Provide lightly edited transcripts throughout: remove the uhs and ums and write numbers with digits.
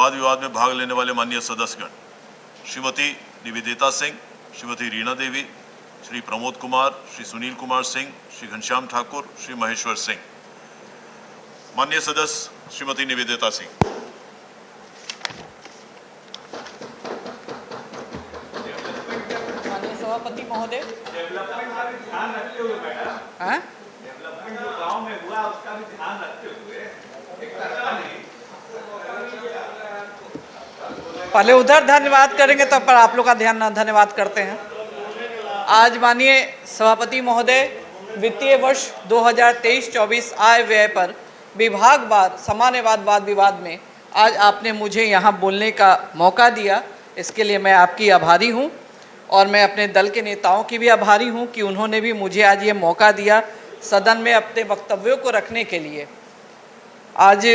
वाद विवाद में भाग लेने वाले माननीय सदस्यगण श्रीमती निवेदिता सिंह, श्रीमती रीना देवी, श्री प्रमोद कुमार, श्री सुनील कुमार सिंह, श्री घनश्याम ठाकुर, श्री महेश्वर सिंह। माननीय सदस्य श्रीमती निवेदिता सिंह। माननीय सभापति महोदय, डेवलपमेंट का भी ध्यान रखते हुए मैडम, डेवलपमेंट जो गांव में हुआ उसका भी ध्यान रखते हुए एक तरफा नहीं। पहले उधर धन्यवाद करेंगे तो पर आप लोग का ध्यान धन्यवाद करते हैं। आज माननीय सभापति महोदय वित्तीय वर्ष 2023-24 आय व्यय पर विभागवार सामान्यवाद वाद विवाद में आज आपने मुझे यहाँ बोलने का मौका दिया, इसके लिए मैं आपकी आभारी हूँ। और मैं अपने दल के नेताओं की भी आभारी हूँ कि उन्होंने भी मुझे आज ये मौका दिया सदन में अपने वक्तव्यों को रखने के लिए। आज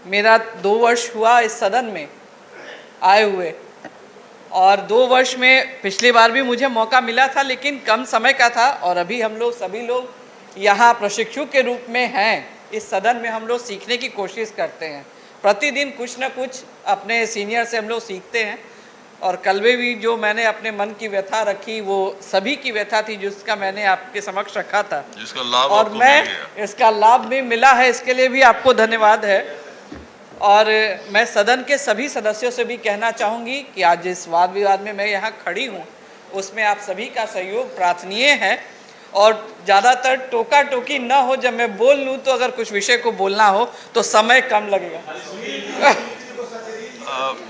मेरा 2 वर्ष हुआ इस सदन में आए हुए, और 2 वर्ष में पिछली बार भी मुझे मौका मिला था लेकिन कम समय का था। और अभी हम लोग सभी लोग यहाँ प्रशिक्षु के रूप में हैं। इस सदन में हम लोग सीखने की कोशिश करते हैं, प्रतिदिन कुछ न कुछ अपने सीनियर से हम लोग सीखते हैं। और कल भी जो मैंने अपने मन की व्यथा रखी वो सभी की व्यथा थी जिसका मैंने आपके समक्ष रखा था, जिसका लाभ और आपको मैं मिल गया। इसका लाभ भी मिला है, इसके लिए भी आपको धन्यवाद है। और मैं सदन के सभी सदस्यों से भी कहना चाहूँगी कि आज जिस वाद विवाद में मैं यहाँ खड़ी हूँ उसमें आप सभी का सहयोग प्रार्थनीय है। और ज़्यादातर टोका टोकी न हो, जब मैं बोल लूँ तो अगर कुछ विषय को बोलना हो तो समय कम लगेगा।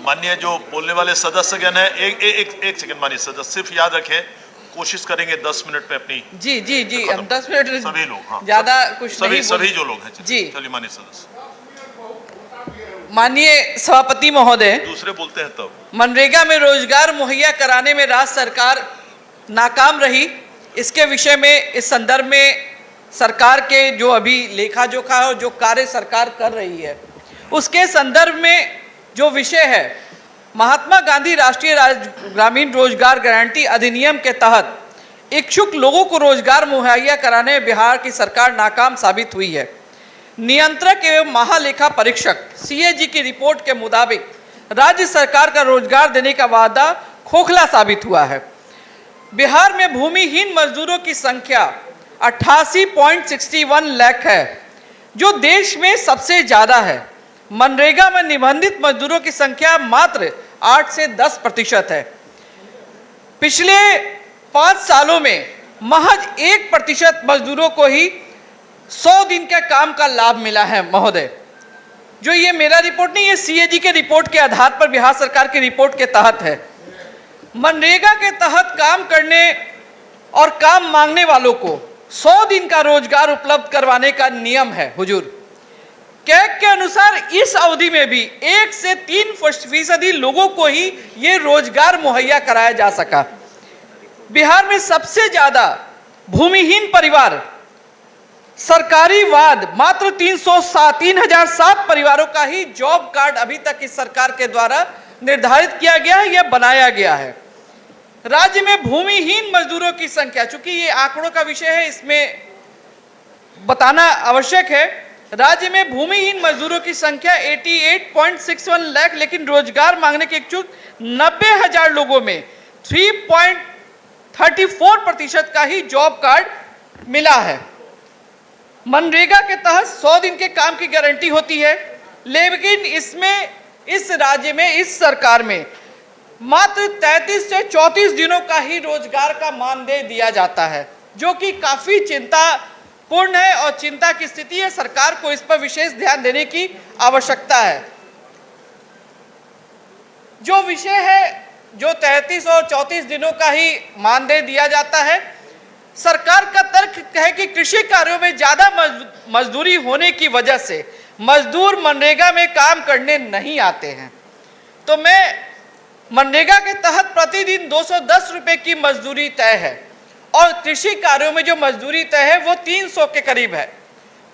माननीय जो बोलने वाले सदस्यगण हैं, एक सेकंड माननीय सदस्य, सिर्फ याद रखें कोशिश करेंगे 10 मिनट में अपनी। जी हम 10 मिनट सभी लोग, हाँ, ज़्यादा कुछ नहीं सभी जो लोग हैं। जी चलिए माननीय सदस्य। माननीय सभापति महोदय, दूसरे बोलते हैं तब। मनरेगा में रोजगार मुहैया कराने में राज्य सरकार नाकाम रही, इसके विषय में इस संदर्भ में सरकार के जो अभी लेखा जोखा है और जो कार्य सरकार कर रही है उसके संदर्भ में जो विषय है, महात्मा गांधी राष्ट्रीय ग्रामीण रोजगार गारंटी अधिनियम के तहत इच्छुक लोगों को रोजगार मुहैया कराने में बिहार की सरकार नाकाम साबित हुई है। नियंत्रक एवं महालेखा परीक्षक CAG की रिपोर्ट के मुताबिक राज्य सरकार का रोजगार देने का वादा खोखला साबित हुआ है। बिहार में भूमिहीन मजदूरों की संख्या 88.61 लाख है, जो देश में सबसे ज्यादा है। मनरेगा में निबंधित मजदूरों की संख्या मात्र 8 से 10% है। पिछले 5 सालों में महज 1% मजदूरों को ही 100 दिन के काम का लाभ मिला है। महोदय, जो ये मेरा रिपोर्ट नहीं, ये CAG के रिपोर्ट के आधार पर बिहार सरकार की रिपोर्ट के तहत है। मनरेगा के तहत काम करने और काम मांगने वालों को 100 दिन का रोजगार उपलब्ध करवाने का नियम है। हुजूर, कैग के अनुसार इस अवधि में भी 1 से 3% लोगों को ही ये रोजगार मुहैया कराया जा सका। बिहार में सबसे ज्यादा भूमिहीन परिवार सरकारी वाद मात्र 3,007 परिवारों का ही जॉब कार्ड अभी तक इस सरकार के द्वारा निर्धारित किया गया है, यह बनाया गया है। राज्य में भूमिहीन मजदूरों की संख्या, चूंकि ये आंकड़ों का विषय है इसमें बताना आवश्यक है, राज्य में भूमिहीन मजदूरों की संख्या 88.61 लाख, लेकिन रोजगार मांगने के इच्छुक 90,000 लोगों में 3.34% का ही जॉब कार्ड मिला है। मनरेगा के तहत 100 दिन के काम की गारंटी होती है, लेकिन इसमें इस राज्य में इस सरकार में मात्र 33 से 34 दिनों का ही रोजगार का मानदेय दिया जाता है, जो कि काफी चिंतापूर्ण है और चिंता की स्थिति है। सरकार को इस पर विशेष ध्यान देने की आवश्यकता है। जो विषय है, जो 33 और 34 दिनों का ही मानदेय दिया जाता है, सरकार का तर्क है कि कृषि कार्यों में ज्यादा मजदूरी होने की वजह से मजदूर मनरेगा में काम करने नहीं आते हैं। तो मैं मनरेगा के तहत प्रतिदिन 210 रुपए की मजदूरी तय है और कृषि कार्यों में जो मजदूरी तय है वो 300 के करीब है।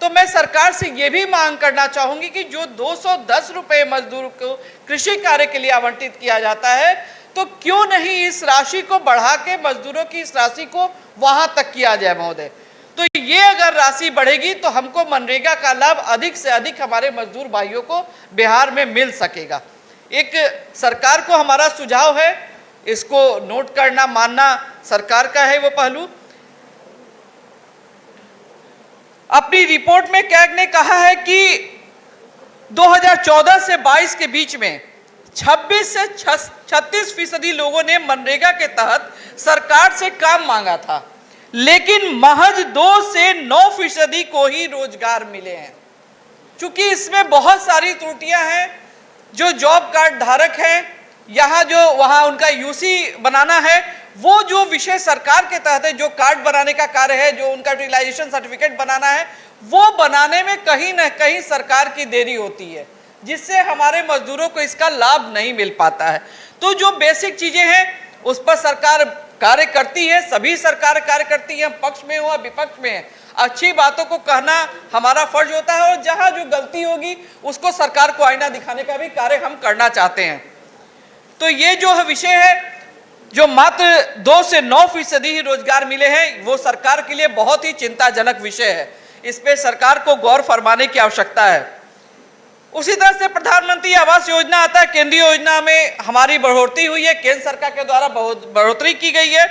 तो मैं सरकार से ये भी मांग करना चाहूंगी कि जो 210 रुपए मजदूर को कृषि कार्य के लिए आवंटित किया जाता है, तो क्यों नहीं इस राशि को बढ़ा के मजदूरों की इस राशि को वहां तक किया जाए। महोदय, तो ये अगर राशि बढ़ेगी तो हमको मनरेगा का लाभ अधिक से अधिक हमारे मजदूर भाइयों को बिहार में मिल सकेगा। एक सरकार को हमारा सुझाव है, इसको नोट करना मानना सरकार का है वो पहलू। अपनी रिपोर्ट में कैग ने कहा है कि 2014 से 22 के बीच में 26 से 36% लोगों ने मनरेगा के तहत सरकार से काम मांगा था, लेकिन महज 2 से 9% को ही रोजगार मिले हैं। चूंकि इसमें बहुत सारी त्रुटियां हैं, जो जॉब कार्ड धारक हैं, यहाँ जो वहाँ उनका यूसी बनाना है, वो जो विषय सरकार के तहत है, जो कार्ड बनाने का कार्य है, जो उनका यूटिलाइजेशन सर्टिफिकेट बनाना है, वो बनाने में कहीं ना कहीं सरकार की देरी होती है, जिससे हमारे मजदूरों को इसका लाभ नहीं मिल पाता है। तो जो बेसिक चीजें हैं उस पर सरकार कार्य करती है, सभी सरकार कार्य करती है, पक्ष में हो विपक्ष में है। अच्छी बातों को कहना हमारा फर्ज होता है, और जहां जो गलती होगी उसको सरकार को आईना दिखाने का भी कार्य हम करना चाहते हैं। तो ये जो विषय है, जो मात्र 2 से 9% ही रोजगार मिले हैं, वो सरकार के लिए बहुत ही चिंताजनक विषय है। इस पे सरकार को गौर फरमाने की आवश्यकता है। उसी तरह से प्रधानमंत्री आवास योजना आता है, केंद्रीय योजना में हमारी बढ़ोतरी हुई है, केंद्र सरकार के द्वारा बहुत बढ़ोतरी की गई है।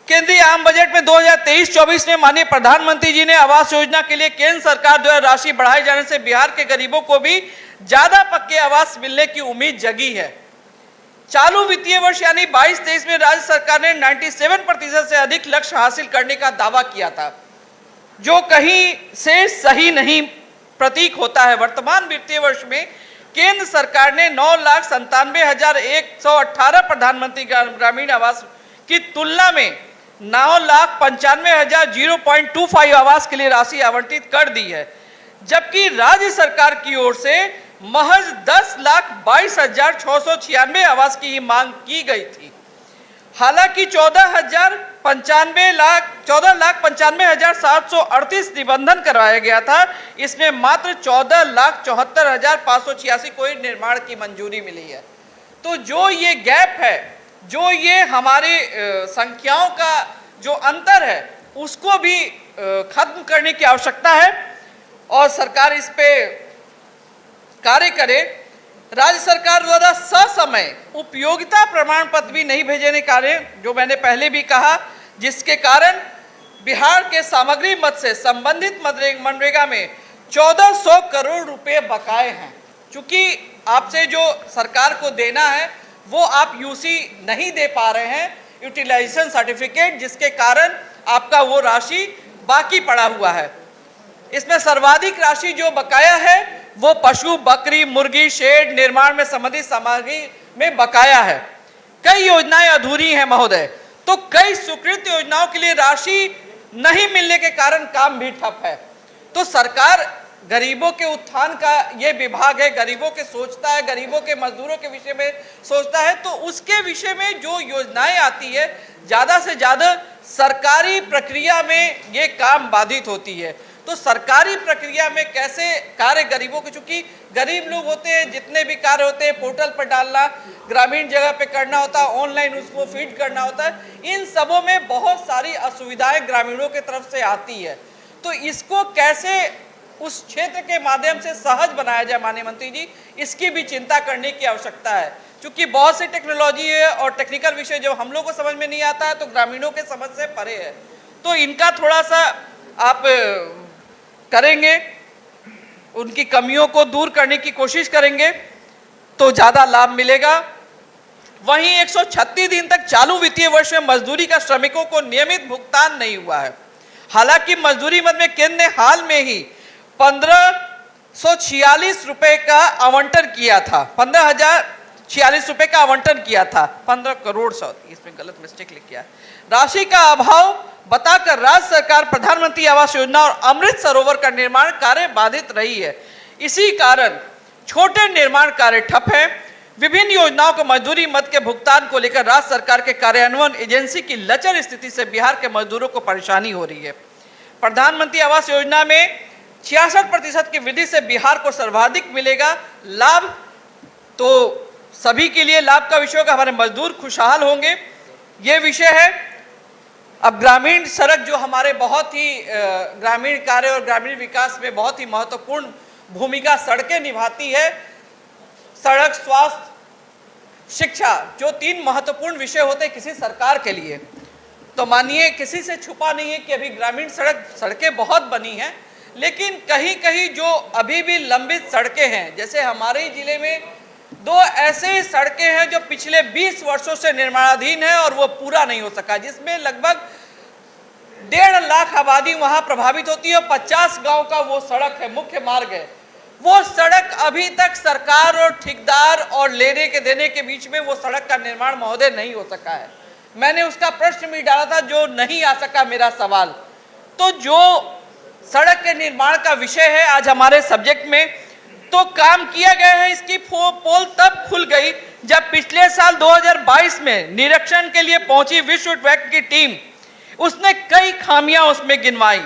केंद्रीय आम बजट में 2023-24 में माननीय प्रधानमंत्री जी ने आवास योजना के लिए केंद्र सरकार द्वारा राशि बढ़ाए जाने से बिहार के गरीबों को भी ज्यादा पक्के आवास मिलने की उम्मीद जगी है। चालू वित्तीय वर्ष यानी 22-23 में राज्य सरकार ने 97% से अधिक लक्ष्य हासिल करने का दावा किया था, जो कहीं से सही नहीं प्रतीक होता है। वर्तमान वित्तीय वर्ष में केंद्र सरकार ने 9,97,118 प्रधानमंत्री ग्रामीण आवास की तुलना में 9,95,000 आवास के लिए राशि आवंटित कर दी है, जबकि राज्य सरकार की ओर से महज 10,22,696 आवास की ही मांग की गई थी। हालांकि 14,95,738 निबंधन करवाया गया था, इसमें मात्र 14,74,586 को ही निर्माण की मंजूरी मिली है। तो जो ये गैप है, जो ये हमारे संख्याओं का जो अंतर है, उसको भी खत्म करने की आवश्यकता है और सरकार इस पे कार्य करे। राज्य सरकार द्वारा ससमय उपयोगिता प्रमाण पत्र भी नहीं भेजने कार्य, जो मैंने पहले भी कहा, जिसके कारण बिहार के सामग्री मद से संबंधित मनरेगा में 1400 करोड़ रुपए बकाए हैं। चूंकि आपसे जो सरकार को देना है वो आप यूसी नहीं दे पा रहे हैं, यूटिलाइजेशन सर्टिफिकेट, जिसके कारण आपका वो राशि बाकी पड़ा हुआ है। इसमें सर्वाधिक राशि जो बकाया है वो पशु, बकरी, मुर्गी, शेड निर्माण में संबंधित सामग्री में बकाया है। कई योजनाएं अधूरी हैं महोदय, तो कई स्वीकृत योजनाओं के लिए राशि नहीं मिलने के कारण काम भी ठप है। तो सरकार गरीबों के उत्थान का ये विभाग है, गरीबों के सोचता है, गरीबों के मजदूरों के विषय में सोचता है, तो उसके विषय में जो योजनाएं आती है ज्यादा से ज्यादा सरकारी प्रक्रिया में ये काम बाधित होती है। तो सरकारी प्रक्रिया में कैसे कार्य गरीबों के, चूंकि गरीब लोग होते हैं, जितने भी कार्य होते हैं पोर्टल पर डालना, ग्रामीण जगह पे करना होता है, ऑनलाइन उसको फीड करना होता है, इन सबों में बहुत सारी असुविधाएं ग्रामीणों की तरफ से आती है। तो इसको कैसे उस क्षेत्र के माध्यम से सहज बनाया जाए माननीय मंत्री जी, इसकी भी चिंता करने की आवश्यकता है। क्योंकि बहुत सी टेक्नोलॉजी है और टेक्निकल विषय जो हम लोग को समझ में नहीं आता है, तो ग्रामीणों के समझ से परे है। तो इनका थोड़ा सा आप करेंगे, उनकी कमियों को दूर करने की कोशिश करेंगे तो ज्यादा लाभ मिलेगा। वहीं 136 दिन तक चालू वित्तीय वर्ष में मजदूरी का श्रमिकों को नियमित भुगतान नहीं हुआ है। हालांकि मजदूरी मद में केंद्र ने हाल में ही 1546 रुपए का आवंटन किया था, 15,046 रुपए का आवंटन किया था, 15 करोड़, इसमें गलत मिस्टेक लिख किया। राशि का अभाव बताकर राज्य सरकार प्रधानमंत्री आवास योजना और अमृत सरोवर का निर्माण कार्य बाधित रही है। इसी कारण छोटे निर्माण कार्य ठप है। विभिन्न योजनाओं को मजदूरी मद के भुगतान को लेकर राज्य सरकार के कार्यान्वयन एजेंसी की लचर स्थिति से बिहार के मजदूरों को परेशानी हो रही है। प्रधानमंत्री आवास योजना में 66% की वृद्धि से बिहार को सर्वाधिक मिलेगा लाभ, तो सभी के लिए लाभ का विषय होगा, हमारे मजदूर खुशहाल होंगे, ये विषय है। अब ग्रामीण सड़क जो हमारे बहुत ही ग्रामीण कार्य और ग्रामीण विकास में बहुत ही महत्वपूर्ण भूमिका सड़कें निभाती है। सड़क, स्वास्थ्य, शिक्षा जो 3 महत्वपूर्ण विषय होते हैं किसी सरकार के लिए। तो मानिए किसी से छुपा नहीं है कि अभी ग्रामीण सड़कें बहुत बनी हैं, लेकिन कहीं कहीं जो अभी भी लंबित सड़कें हैं, जैसे हमारे जिले में 2 ऐसे सड़कें हैं जो पिछले 20 वर्षों से निर्माणाधीन है और वो पूरा नहीं हो सका, जिसमें लगभग 1.5 लाख आबादी वहां प्रभावित होती है। 50 गांव का वो सड़क है, मुख्य मार्ग है। वो सड़क अभी तक सरकार और ठेकेदार और लेने के देने के बीच में वो सड़क का निर्माण महोदय नहीं हो सका है। मैंने उसका प्रश्न भी डाला था, जो नहीं आ सका मेरा सवाल। तो जो सड़क के निर्माण का विषय है आज हमारे सब्जेक्ट में, तो काम किया गया है। इसकी पोल तब खुल गई जब पिछले साल 2022 में निरीक्षण के लिए पहुंची विश्व बैंक की टीम, उसने कई खामियां उसमें गिनवाई।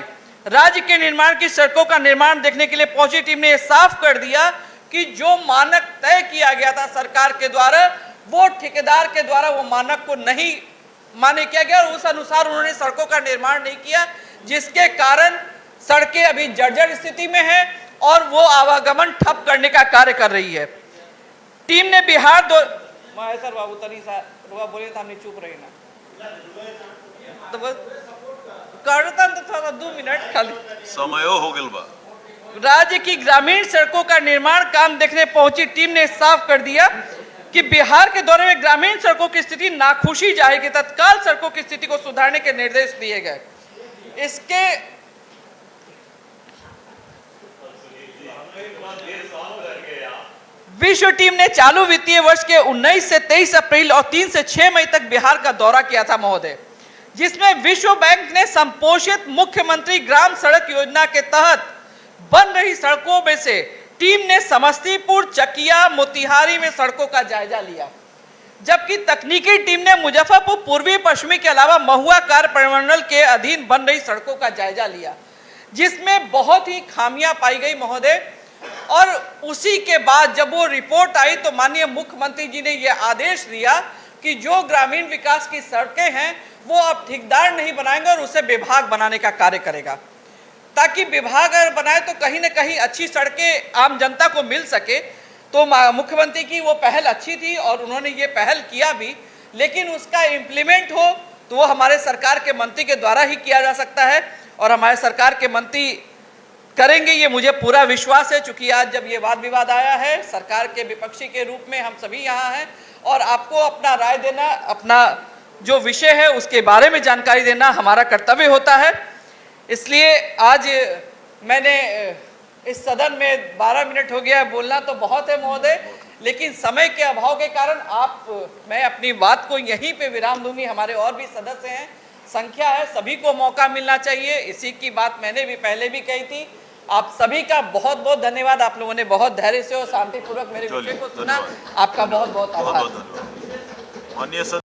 राज्य के निर्माण की सड़कों का निर्माण देखने के लिए पहुंची टीम ने यह साफ कर दिया कि जो मानक तय किया गया था सरकार के द्वारा, वो ठेकेदार के द्वारा वो मानक को नहीं मान्य किया गया और उस अनुसार उन्होंने सड़कों का निर्माण नहीं किया, जिसके कारण सड़कें अभी जर्जर स्थिति में हैं और वो आवागमन ठप करने का कार्य कर रही है। टीम ने बिहार सर बाबू तनी रुआ बोले तो हमने चुप रही ना, तो बस करता तो थोड़ा 2 मिनट खाली समय हो गया बा। राज्य की ग्रामीण सड़कों का निर्माण काम देखने पहुंची टीम ने साफ कर दिया कि बिहार के दौरे में ग्रामीण सड़कों की स्थिति नाखुशी जाएगी। तत्काल सड़कों की स्थिति को सुधारने के निर्देश दिए गए। इसके विश्व टीम ने चालू वित्तीय वर्ष के 19 से 23 अप्रैल और 3 से 6 मई तक बिहार का दौरा किया था महोदय, जिसमें विश्व बैंक ने संपोषित मुख्यमंत्री ग्राम सड़क योजना के तहत बन रही सड़कों में से टीम ने समस्तीपुर, चकिया, मोतिहारी में सड़कों का जायजा लिया, जबकि तकनीकी टीम ने मुजफ्फरपुर, पूर्वी पश्चिमी के अलावा महुआ कार्य परिमंडल के अधीन बन रही सड़कों का जायजा लिया, जिसमें बहुत ही खामियां पाई गई महोदय। और उसी के बाद जब वो रिपोर्ट आई तो माननीय मुख्यमंत्री जी ने यह आदेश दिया कि जो ग्रामीण विकास की सड़कें हैं वो अब ठेकेदार नहीं बनाएंगे और उसे विभाग बनाने का कार्य करेगा, ताकि विभाग अगर बनाए तो कहीं ना कहीं अच्छी सड़कें आम जनता को मिल सके। तो मुख्यमंत्री की वो पहल अच्छी थी और उन्होंने ये पहल किया भी, लेकिन उसका इम्प्लीमेंट हो तो वो हमारे सरकार के मंत्री के द्वारा ही किया जा सकता है और हमारे सरकार के मंत्री करेंगे, ये मुझे पूरा विश्वास है। चूंकि आज जब ये वाद विवाद आया है, सरकार के विपक्षी के रूप में हम सभी यहाँ हैं और आपको अपना राय देना, अपना जो विषय है उसके बारे में जानकारी देना हमारा कर्तव्य होता है। इसलिए आज मैंने इस सदन में 12 मिनट हो गया है, बोलना तो बहुत है महोदय, लेकिन समय के अभाव के कारण मैं अपनी बात को यहीं पे विराम दूंगी। हमारे और भी सदस्य हैं, संख्या है, सभी को मौका मिलना चाहिए। इसी की बात मैंने भी पहले भी कही थी। आप सभी का बहुत बहुत धन्यवाद। आप लोगों ने बहुत धैर्य से और शांतिपूर्वक मेरे विषय को सुना। आपका बहुत बहुत आभार। माननीय